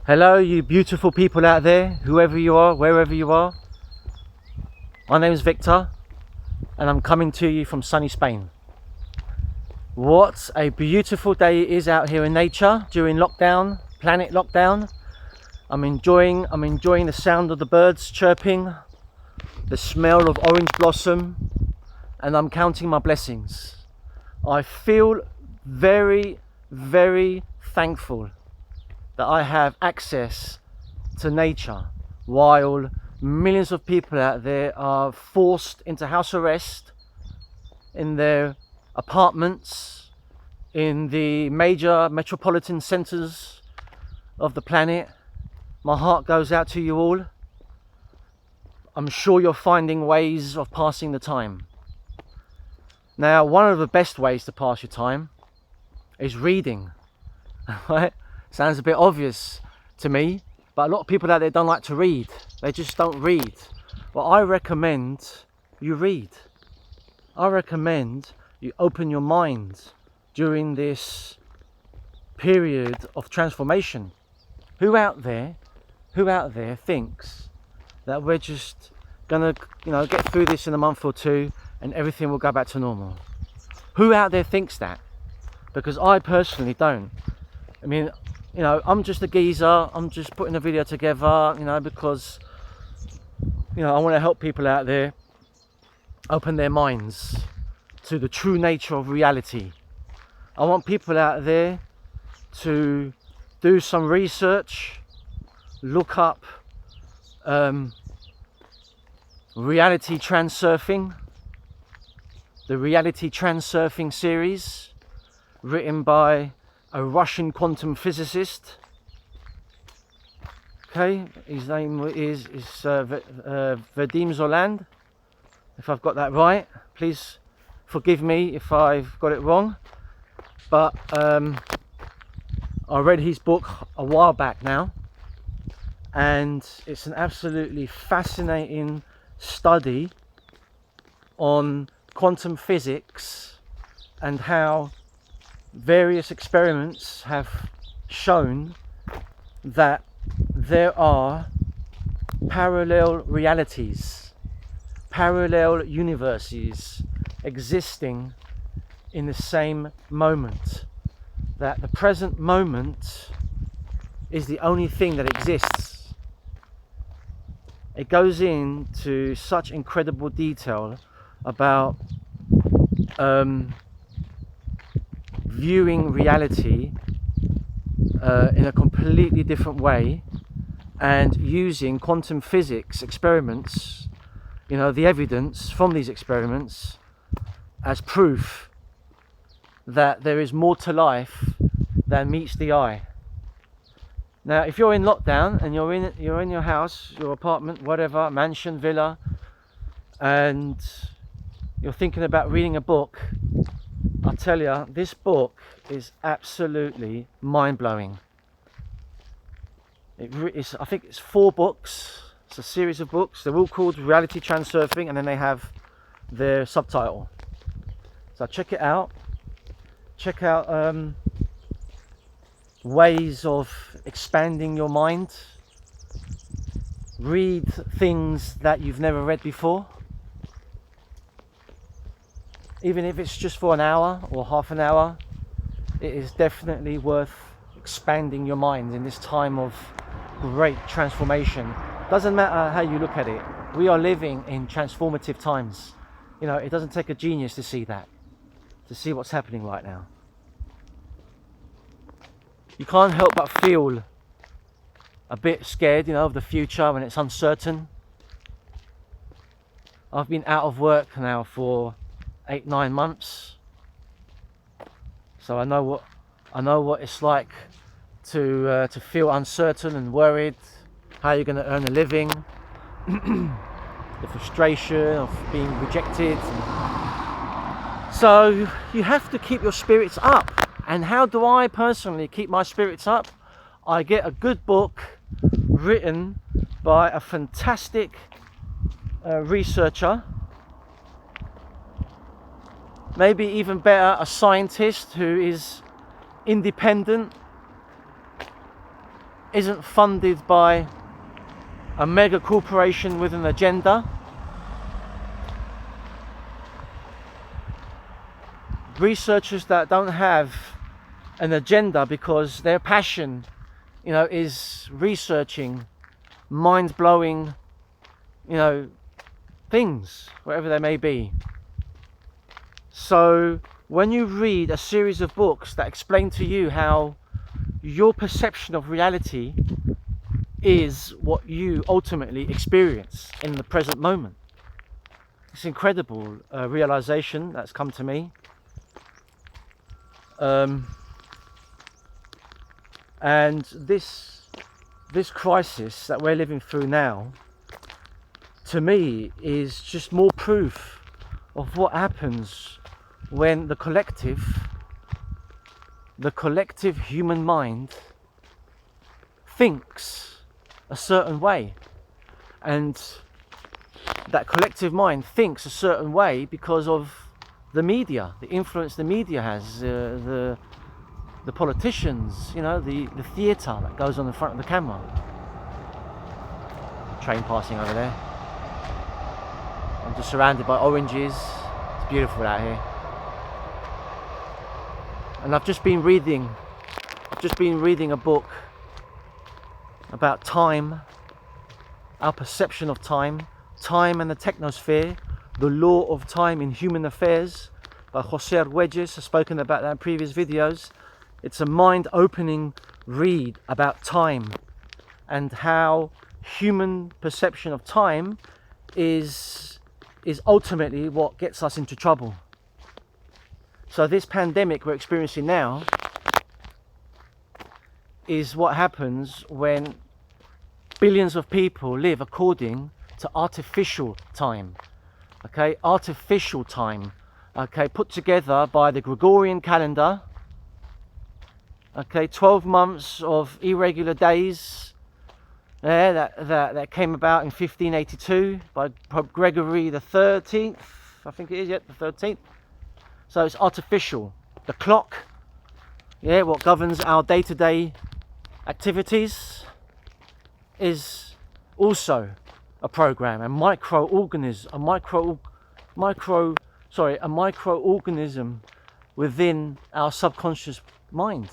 Hello, you beautiful people out there, whoever you are, wherever you are. My name is Victor, and I'm coming to you from sunny Spain. What a beautiful day it is out here in nature during lockdown, planet lockdown. I'm enjoying the sound of the birds chirping, the smell of orange blossom, and I'm counting my blessings. I feel very, very thankful that I have access to nature while millions of people out there are forced into house arrest in their apartments in the major metropolitan centers of the planet. My heart goes out to you all. I'm sure you're finding ways of passing the time. Now, one of the best ways to pass your time is reading. Right? Sounds a bit obvious to me, but a lot of people out there don't like to read. They just don't read. Well, I recommend you read. I recommend you open your mind during this period of transformation. Who out there thinks that we're just gonna, get through this in a month or two and everything will go back to normal? Who out there thinks that? Because I personally don't. I mean, I'm just a geezer. I'm just putting a video together, because, I want to help people out there open their minds to the true nature of reality. I want people out there to do some research, look up reality transurfing, the reality transurfing series written by a Russian quantum physicist. Okay, his name is Vadim Zoland. If I've got that right, please forgive me if I've got it wrong. But I read his book a while back now, and it's an absolutely fascinating study on quantum physics and how various experiments have shown that there are parallel realities, parallel universes existing in the same moment. That the present moment is the only thing that exists. It goes into such incredible detail about viewing reality in a completely different way and using quantum physics experiments, the evidence from these experiments as proof that there is more to life than meets the eye. Now, if you're in lockdown and you're in your house, your apartment, whatever, mansion, villa, and you're thinking about reading a book, I'll tell you, this book is absolutely mind-blowing. I think it's 4 books. It's a series of books. They're all called Reality Transurfing, and then they have their subtitle. So check it out. Check out ways of expanding your mind. Read things that you've never read before. Even if it's just for an hour or half an hour, it is definitely worth expanding your mind in this time of great transformation. Doesn't matter how you look at it. We are living in transformative times. It doesn't take a genius to see that, to see what's happening right now. You can't help but feel a bit scared, of the future when it's uncertain. I've been out of work now for 8-9 months, so I know what it's like to feel uncertain and worried how you're going to earn a living, the frustration of being rejected. So you have to keep your spirits up. And how do I personally keep my spirits up? I get a good book written by a fantastic researcher, maybe even better, a scientist who is independent isn't funded by a mega corporation with an agenda. Researchers that don't have an agenda because their passion, is researching mind-blowing, things, whatever they may be. So when you read a series of books that explain to you how your perception of reality is what you ultimately experience in the present moment, it's incredible realization that's come to me. And this crisis that we're living through now, to me, is just more proof of what happens when the collective human mind thinks a certain way. And that collective mind thinks a certain way because of the media, the influence the media has, the politicians, the theatre that goes on in front of the camera. Train passing over there. I'm just surrounded by oranges. It's beautiful out here. And I've just been reading a book about time, our perception of time and the technosphere, the law of time in human affairs, by Jose Arguelles. I've spoken about that in previous videos. It's a mind-opening read about time and how human perception of time is ultimately what gets us into trouble. So this pandemic we're experiencing now is what happens when billions of people live according to artificial time. Okay, artificial time. Okay, put together by the Gregorian calendar. Okay, 12 months of irregular days. That came about in 1582 by Pope Gregory the 13th. I think it is, the 13th. So it's artificial. The clock, what governs our day-to-day activities, is also a program, a microorganism within our subconscious mind.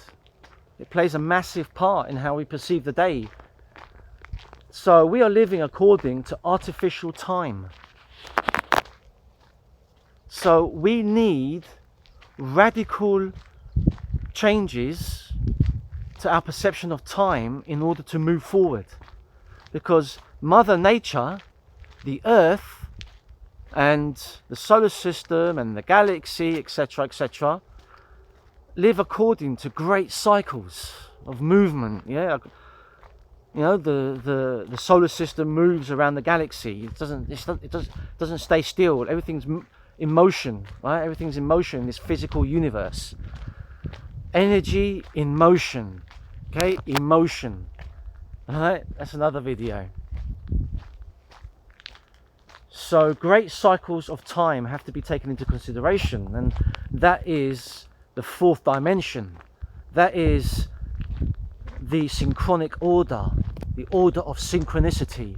It plays a massive part in how we perceive the day. So we are living according to artificial time. So we need radical changes to our perception of time in order to move forward. Because Mother Nature, the Earth, and the solar system and the galaxy, etc., live according to great cycles of movement. The solar system moves around the galaxy. It doesn't stay still. Everything's in motion, right? Everything's in motion in this physical universe. Energy in motion. Okay, emotion. All right, that's another video. So great cycles of time have to be taken into consideration, and that is the fourth dimension. That is the synchronic order, the order of synchronicity.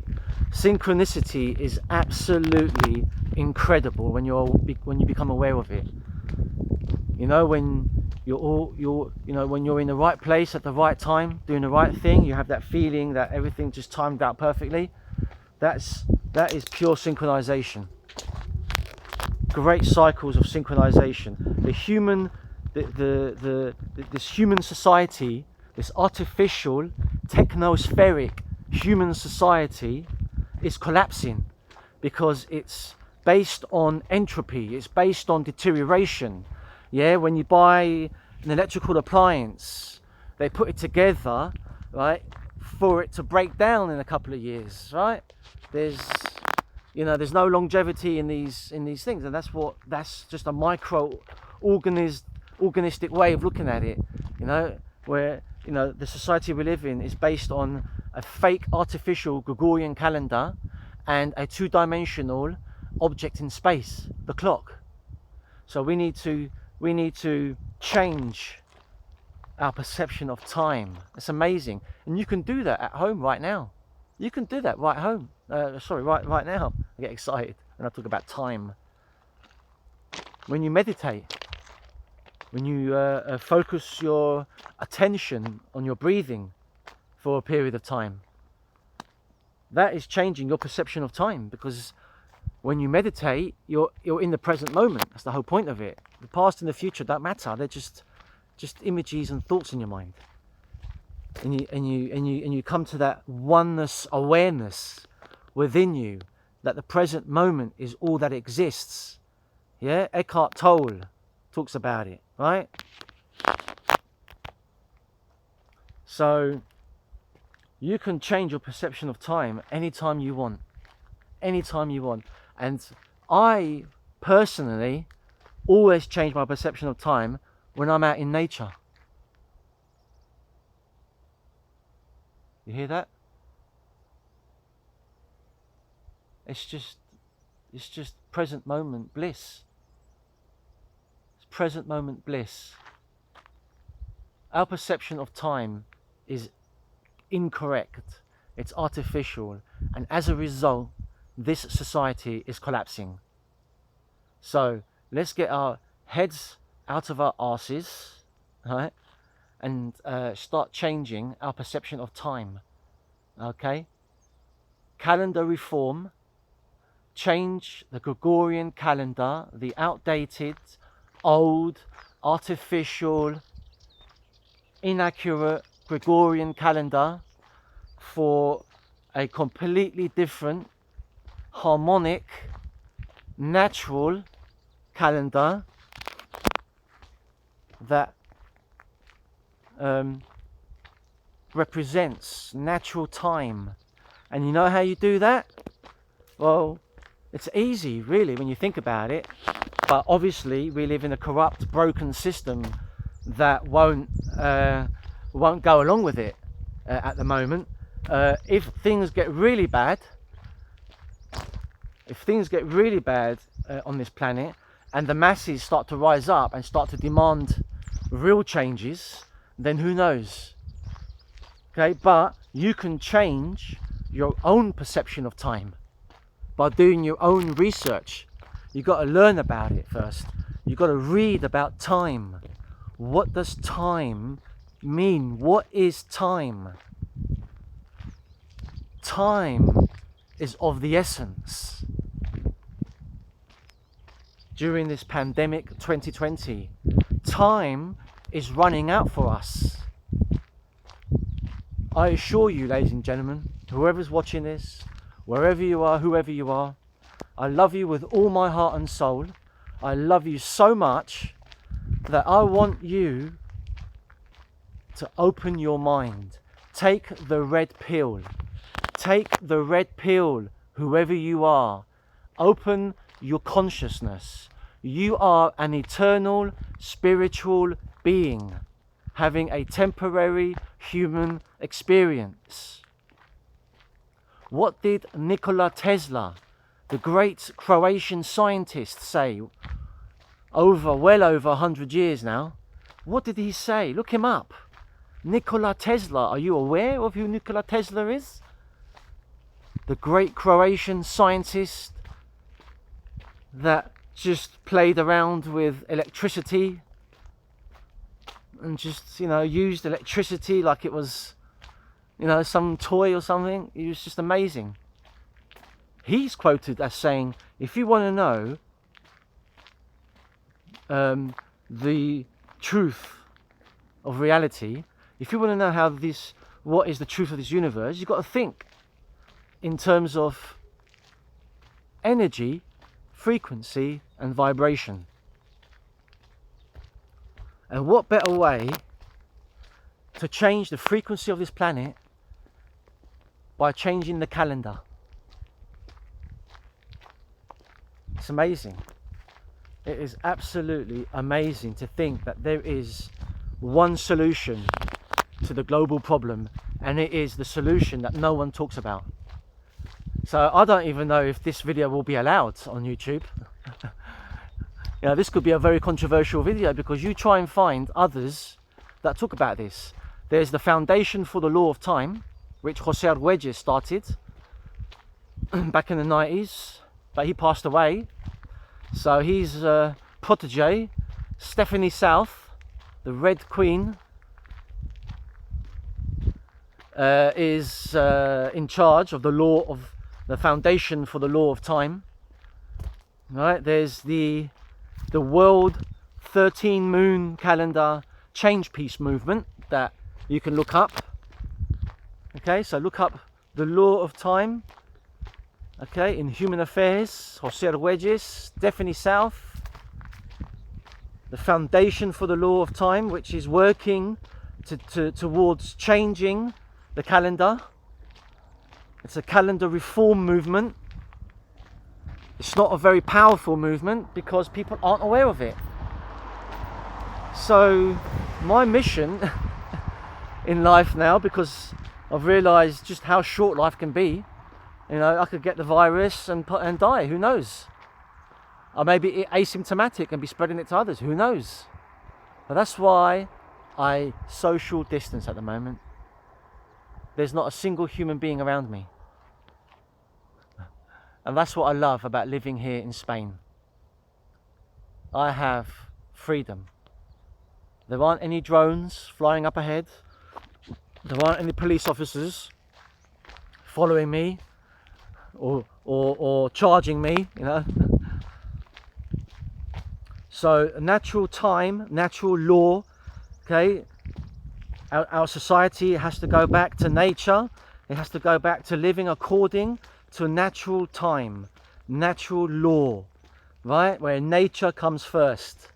Synchronicity is absolutely incredible when you become aware of it. When when you're in the right place at the right time, doing the right thing, you have that feeling that everything just timed out perfectly. That is pure synchronization. Great cycles of synchronization. This human society, this artificial, technospheric human society, is collapsing because it's based on entropy. It's based on deterioration. When you buy an electrical appliance, they put it together, right, for it to break down in a couple of years, right? There's no longevity in these things, and that's just a organistic way of looking at it. Where the society we live in is based on a fake artificial Gregorian calendar and a two-dimensional object in space, the clock. So we need to change our perception of time. It's amazing. And you can do that at home right now. You can do that right home. Right now. I get excited when I talk about time. When you meditate, when you focus your attention on your breathing for a period of time, that is changing your perception of time, because when you meditate, you're in the present moment. That's the whole point of it. The past and the future don't matter. They're just images and thoughts in your mind. And you come to that oneness awareness within you, that the present moment is all that exists. Yeah, Eckhart Tolle talks about it, right? So you can change your perception of time anytime you want. Anytime you want. And I personally always change my perception of time when I'm out in nature. You hear that? It's just present moment bliss. It's present moment bliss. Our perception of time is incorrect. It's artificial. And as a result, this society is collapsing. So let's get our heads out of our arses, right? And start changing our perception of time. Okay? Calendar reform. Change the Gregorian calendar, the outdated, old, artificial, inaccurate Gregorian calendar, for a completely different, harmonic, natural calendar that represents natural time. And you know how you do that? Well, it's easy, really, when you think about it. But obviously, we live in a corrupt, broken system that won't go along with it at the moment. If things get really bad, on this planet, and the masses start to rise up and start to demand real changes, then who knows? Okay, but you can change your own perception of time by doing your own research. You've got to learn about it first. You've got to read about time. What does time mean? What is time? Time is of the essence. During this pandemic 2020, time is running out for us. I assure you, ladies and gentlemen, whoever's watching this, wherever you are, whoever you are, I love you with all my heart and soul. I love you so much that I want you to open your mind. Take the red pill. Take the red pill, whoever you are. Open your consciousness. You are an eternal spiritual being having a temporary human experience. What did Nikola Tesla, the great Croatian scientist, say well over 100 years now? What did he say? Look him up. Nikola Tesla. Are you aware of who Nikola Tesla is? The great Croatian scientist that just played around with electricity and just, used electricity like it was, some toy or something. He was just amazing. He's quoted as saying, if you want to know the truth of reality, if you want to know what is the truth of this universe, you've got to think in terms of energy, frequency and vibration. And what better way to change the frequency of this planet by changing the calendar? It's amazing. It is absolutely amazing to think that there is one solution to the global problem, and it is the solution that no one talks about. So I don't even know if this video will be allowed on YouTube. This could be a very controversial video, because you try and find others that talk about this. There's the Foundation for the Law of Time, which Jose Arguelles started back in the 90s, but he passed away. So his protege, Stephanie South, the Red Queen, is in charge of the Foundation for the Law of Time. Right? There's the World 13 Moon Calendar Change Piece movement that you can look up. Okay, so look up the Law of Time. Okay, in Human Affairs, Jose Arguelles, Stephanie South, the Foundation for the Law of Time, which is working towards changing the calendar. It's a calendar reform movement. It's not a very powerful movement because people aren't aware of it. So my mission in life now, because I've realized just how short life can be, you know, I could get the virus and die, who knows? I may be asymptomatic and be spreading it to others, who knows? But that's why I social distance at the moment. There's not a single human being around me. And that's what I love about living here in Spain. I have freedom. There aren't any drones flying up ahead. There aren't any police officers following me or charging me, you know. So natural time, natural law, okay. Our society has to go back to nature. It has to go back to living according to natural time, natural law, right? Where nature comes first,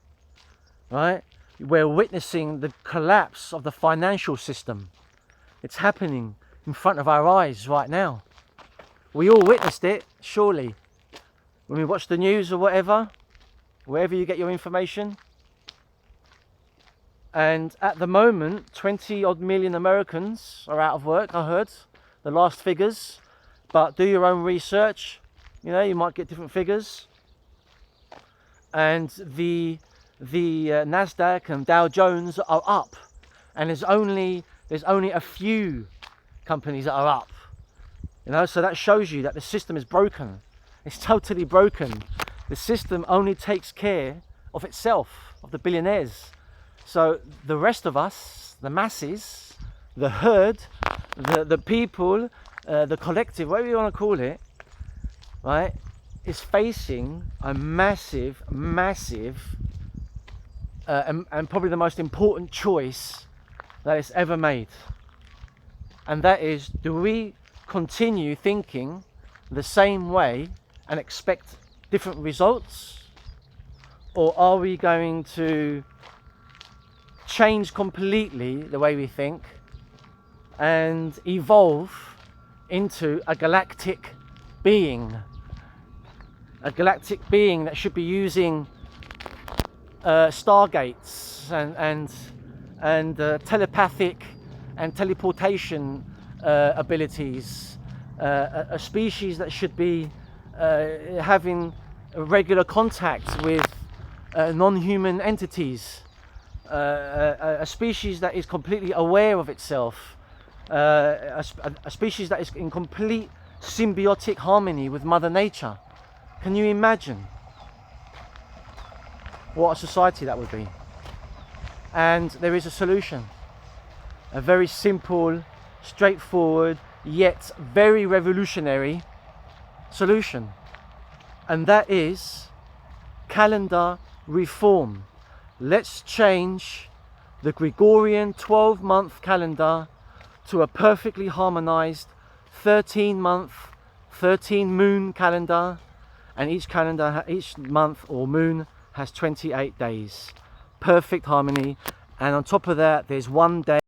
right? We're witnessing the collapse of the financial system. It's happening in front of our eyes right now. We all witnessed it, surely. When we watch the news or whatever, wherever you get your information. And at the moment, 20 odd million Americans are out of work, I heard, the last figures. But do your own research, you know, you might get different figures. And the Nasdaq and Dow Jones are up. And there's only a few companies that are up. You know, so that shows you that the system is broken. It's totally broken. The system only takes care of itself, of the billionaires. So the rest of us, the masses, the herd, the people, the collective, whatever you want to call it, right, is facing a massive, and probably the most important choice that it's ever made. And that is, do we continue thinking the same way and expect different results? Or are we going to change completely the way we think and evolve into a galactic being? A galactic being that should be using stargates and telepathic and teleportation abilities, a species that should be having regular contact with non-human entities, a species that is completely aware of itself, a species that is in complete symbiotic harmony with Mother Nature. Can you imagine what a society that would be? And there is a solution, a very simple, straightforward, yet very revolutionary solution, and that is calendar reform. Let's change the Gregorian 12-month calendar to a perfectly harmonized 13-month, 13-moon calendar, and each month or moon has 28 days. Perfect harmony, and on top of that there's one day